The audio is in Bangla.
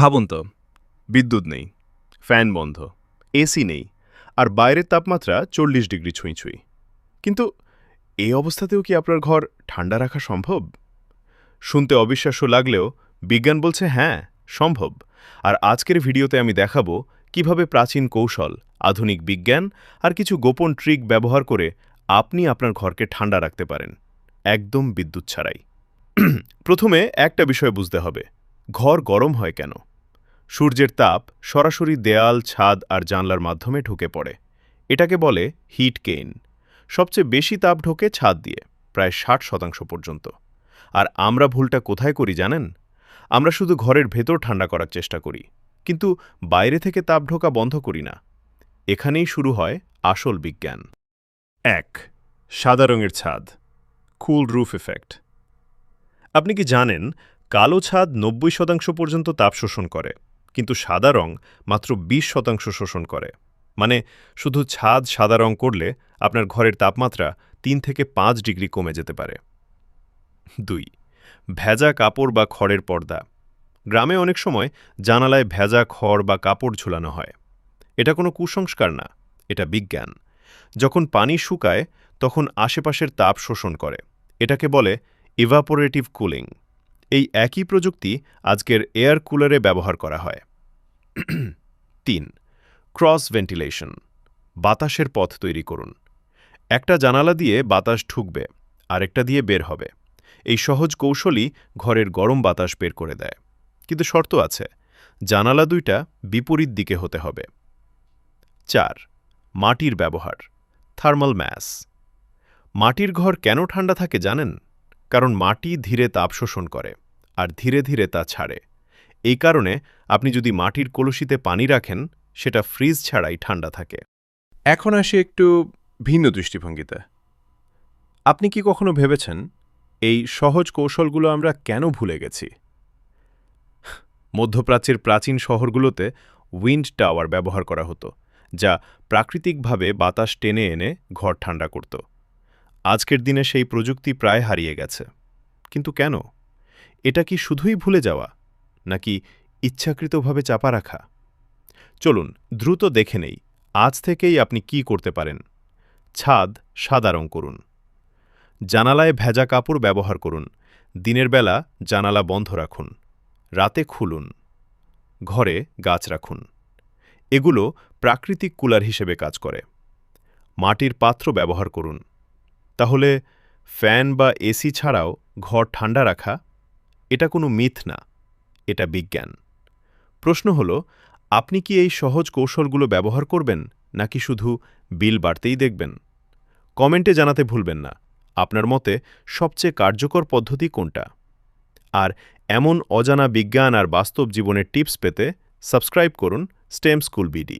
ভাবুন তো, বিদ্যুৎ নেই, ফ্যান বন্ধ, এসি নেই, আর বাইরের তাপমাত্রা 40 ডিগ্রি ছুঁই ছুঁই। কিন্তু এই অবস্থাতেও কি আপনার ঘর ঠান্ডা রাখা সম্ভব? শুনতে অবিশ্বাস্য লাগলেও বিজ্ঞান বলছে হ্যাঁ, সম্ভব। আর আজকের ভিডিওতে আমি দেখাবো কিভাবে প্রাচীন কৌশল, আধুনিক বিজ্ঞান আর কিছু গোপন ট্রিক ব্যবহার করে আপনি আপনার ঘরকে ঠান্ডা রাখতে পারেন, একদম বিদ্যুৎ ছাড়াই। প্রথমে একটা বিষয় বুঝতে হবে, ঘর গরম হয় কেন? সূর্যের তাপ সরাসরি দেয়াল, ছাদ আর জানলার মাধ্যমে ঢুকে পড়ে। এটাকে বলে হিট কেইন। সবচেয়ে বেশি তাপ ঢোকে ছাদ দিয়ে, প্রায় 60% পর্যন্ত। আর আমরা ভুলটা কোথায় করি জানেন? আমরা শুধু ঘরের ভেতর ঠান্ডা করার চেষ্টা করি, কিন্তু বাইরে থেকে তাপ ঢোকা বন্ধ করি না। এখানেই শুরু হয় আসল বিজ্ঞান। ১. সাদা রঙের ছাদ, কুল রুফ ইফেক্ট। আপনি কি জানেন, কালো ছাদ 90% পর্যন্ত তাপ শোষণ করে, কিন্তু সাদা রং মাত্র 20% শোষণ করে। মানে শুধু ছাদ সাদা রং করলে আপনার ঘরের তাপমাত্রা 3 থেকে 5 ডিগ্রি কমে যেতে পারে। 2. ভেজা কাপড় বা খড়ের পর্দা। গ্রামে অনেক সময় জানালায় ভেজা খড় বা কাপড় ঝুলানো হয়। এটা কোনো কুসংস্কার না, এটা বিজ্ঞান। যখন পানি শুকায় তখন আশেপাশের তাপ শোষণ করে। এটাকে বলে ইভাপোরেটিভ কুলিং। এই একই প্রযুক্তি আজকের এয়ার কুলারে ব্যবহার করা হয়। 3. ক্রস ভেন্টিলেশন, বাতাসের পথ তৈরি করুন। একটা জানালা দিয়ে বাতাস ঢুকবে, আরেকটা দিয়ে বের হবে। এই সহজ কৌশলই ঘরের গরম বাতাস বের করে দেয়। কিন্তু শর্ত আছে, জানালা দুইটা বিপরীত দিকে হতে হবে। 4. মাটির ব্যবহার, থার্মাল ম্যাস। মাটির ঘর কেন ঠান্ডা থাকে জানেন? কারণ মাটি ধীরে তাপ শোষণ করে আর ধীরে ধীরে তা ছাড়ে। এই কারণে আপনি যদি মাটির কলসিতে পানি রাখেন, সেটা ফ্রিজ ছাড়াই ঠান্ডা থাকে। এখন আসি একটু ভিন্ন দৃষ্টিভঙ্গিতে। আপনি কি কখনো ভেবেছেন এই সহজ কৌশলগুলো আমরা কেন ভুলে গেছি? মধ্যপ্রাচ্যের প্রাচীন শহরগুলোতে উইন্ড টাওয়ার ব্যবহার করা হতো, যা প্রাকৃতিকভাবে বাতাস টেনে এনে ঘর ঠান্ডা করত। আজকের দিনে সেই প্রযুক্তি প্রায় হারিয়ে গেছে। কিন্তু কেন? এটা কি শুধুই ভুলে যাওয়া, নাকি ইচ্ছাকৃতভাবে চাপা রাখা? চলুন দ্রুত দেখে নেই আজ থেকেই আপনি কি করতে পারেন। ছাদ সাদা রং করুন। জানালায় ভেজা কাপড় ব্যবহার করুন। দিনের বেলা জানালা বন্ধ রাখুন, রাতে খুলুন। ঘরে গাছ রাখুন। এগুলো প্রাকৃতিক কুলার হিসেবে কাজ করে। মাটির পাত্র ব্যবহার করুন। তাহলে ফ্যান বা এসি ছাড়াও ঘর ঠান্ডা রাখা, এটা কোনো মিথ না, এটা বিজ্ঞান। প্রশ্ন হলো, আপনি কি এই সহজ কৌশলগুলো ব্যবহার করবেন, নাকি শুধু বিল বাড়তেই দেখবেন? কমেন্টে জানাতে ভুলবেন না আপনার মতে সবচেয়ে কার্যকর পদ্ধতি কোনটা। আর এমন অজানা বিজ্ঞান আর বাস্তব জীবনের টিপস পেতে সাবস্ক্রাইব করুন স্টেম স্কুল বিডি।